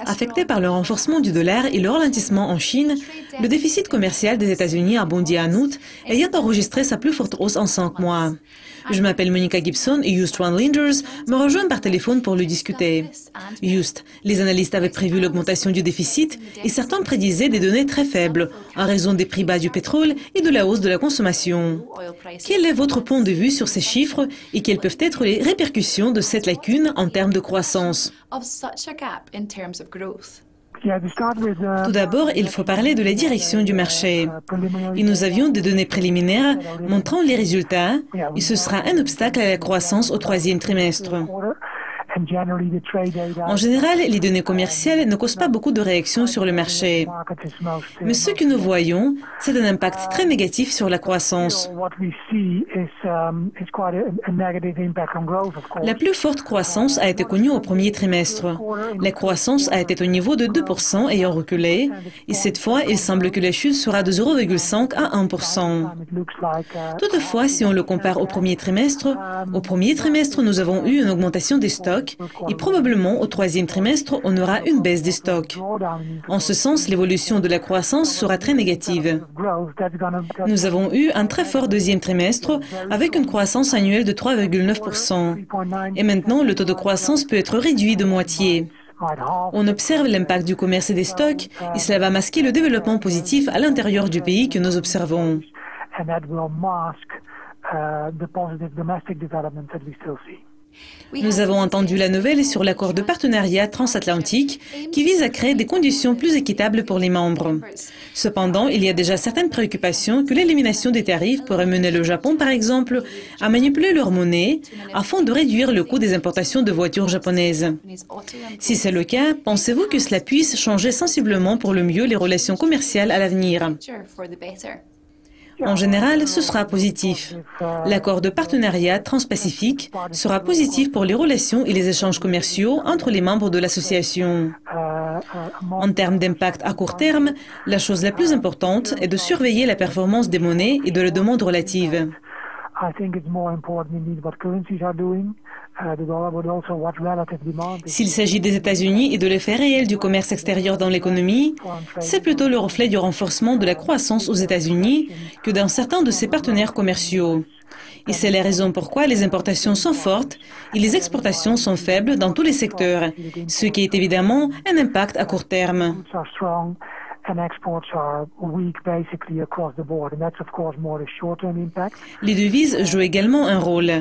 Affecté par le renforcement du dollar et le ralentissement en Chine, le déficit commercial des États-Unis a bondi en août, ayant enregistré sa plus forte hausse en 5 mois. Je m'appelle Monica Gibson et Just One Linders me rejoignent par téléphone pour le discuter. Just, les analystes avaient prévu l'augmentation du déficit et certains prédisaient des données très faibles en raison des prix bas du pétrole et de la hausse de la consommation. Quel est votre point de vue sur ces chiffres et quelles peuvent être les répercussions de cette lacune en termes de croissance? Tout d'abord, il faut parler de la direction du marché. Et nous avions des données préliminaires montrant les résultats et ce sera un obstacle à la croissance au 3e trimestre. En général, les données commerciales ne causent pas beaucoup de réactions sur le marché. Mais ce que nous voyons, c'est un impact très négatif sur la croissance. La plus forte croissance a été connue au 1er trimestre. La croissance a été au niveau de 2% ayant reculé, et cette fois, il semble que la chute sera de 0,5 à 1%. Toutefois, si on le compare au 1er trimestre, nous avons eu une augmentation des stocks et probablement au 3e trimestre, on aura une baisse des stocks. En ce sens, l'évolution de la croissance sera très négative. Nous avons eu un très fort 2e trimestre avec une croissance annuelle de 3,9%. Et maintenant, le taux de croissance peut être réduit de moitié. On observe l'impact du commerce et des stocks et cela va masquer le développement positif à l'intérieur du pays que nous observons. Nous avons entendu la nouvelle sur l'accord de partenariat transatlantique qui vise à créer des conditions plus équitables pour les membres. Cependant, il y a déjà certaines préoccupations que l'élimination des tarifs pourrait mener le Japon, par exemple, à manipuler leur monnaie afin de réduire le coût des importations de voitures japonaises. Si c'est le cas, pensez-vous que cela puisse changer sensiblement pour le mieux les relations commerciales à l'avenir? En général, ce sera positif. L'accord de partenariat transpacifique sera positif pour les relations et les échanges commerciaux entre les membres de l'association. En termes d'impact à court terme, la chose la plus importante est de surveiller la performance des monnaies et de la demande relative. S'il s'agit des États-Unis et de l'effet réel du commerce extérieur dans l'économie, c'est plutôt le reflet du renforcement de la croissance aux États-Unis que dans certains de ses partenaires commerciaux. Et c'est la raison pourquoi les importations sont fortes et les exportations sont faibles dans tous les secteurs, ce qui est évidemment un impact à court terme. Les devises jouent également un rôle.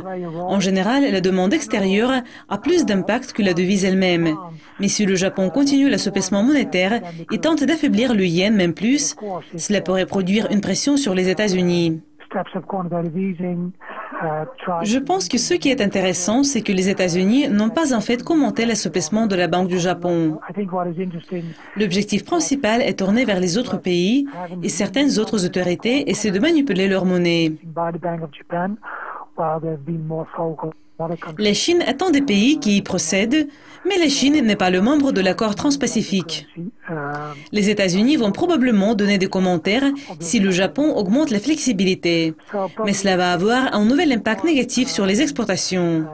En général, la demande extérieure a plus d'impact que la devise elle-même. Mais si le Japon continue l'assouplissement monétaire et tente d'affaiblir le yen même plus, cela pourrait produire une pression sur les États-Unis. Je pense que ce qui est intéressant, c'est que les États-Unis n'ont pas en fait commenté l'assouplissement de la Banque du Japon. L'objectif principal est tourné vers les autres pays et certaines autres autorités essaient de manipuler leur monnaie. La Chine est un des pays qui y procède, mais la Chine n'est pas le membre de l'accord transpacifique. Les États-Unis vont probablement donner des commentaires si le Japon augmente la flexibilité, mais cela va avoir un nouvel impact négatif sur les exportations.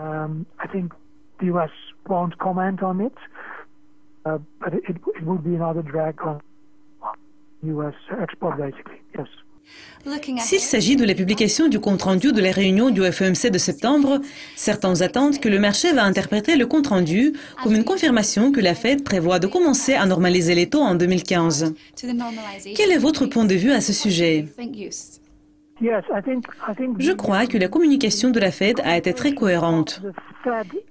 S'il s'agit de la publication du compte-rendu de la réunion du FOMC de septembre, certains attendent que le marché va interpréter le compte-rendu comme une confirmation que la Fed prévoit de commencer à normaliser les taux en 2015. Quel est votre point de vue à ce sujet? Je crois que la communication de la Fed a été très cohérente.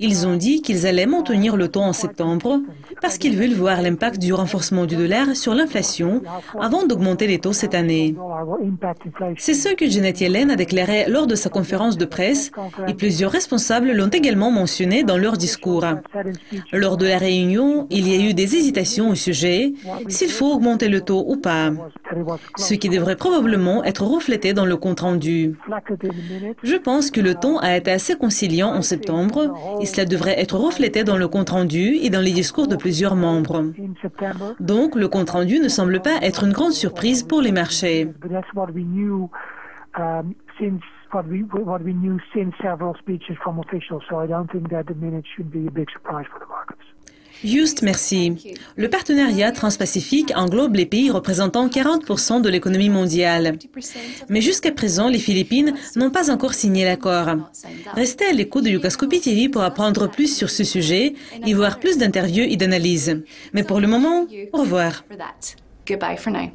Ils ont dit qu'ils allaient maintenir le taux en septembre parce qu'ils veulent voir l'impact du renforcement du dollar sur l'inflation avant d'augmenter les taux cette année. C'est ce que Janet Yellen a déclaré lors de sa conférence de presse et plusieurs responsables l'ont également mentionné dans leur discours. Lors de la réunion, il y a eu des hésitations au sujet s'il faut augmenter le taux ou pas, ce qui devrait probablement être reflété dans le compte-rendu. Je pense que le ton a été assez conciliant en septembre et cela devrait être reflété dans le compte-rendu et dans les discours de plusieurs membres. Donc, le compte-rendu ne semble pas être une grande surprise pour les marchés. Juste, merci. Le partenariat transpacifique englobe les pays représentant 40% de l'économie mondiale. Mais jusqu'à présent, les Philippines n'ont pas encore signé l'accord. Restez à l'écoute de Yugascopi TV pour apprendre plus sur ce sujet et voir plus d'interviews et d'analyses. Mais pour le moment, au revoir. Goodbye for now.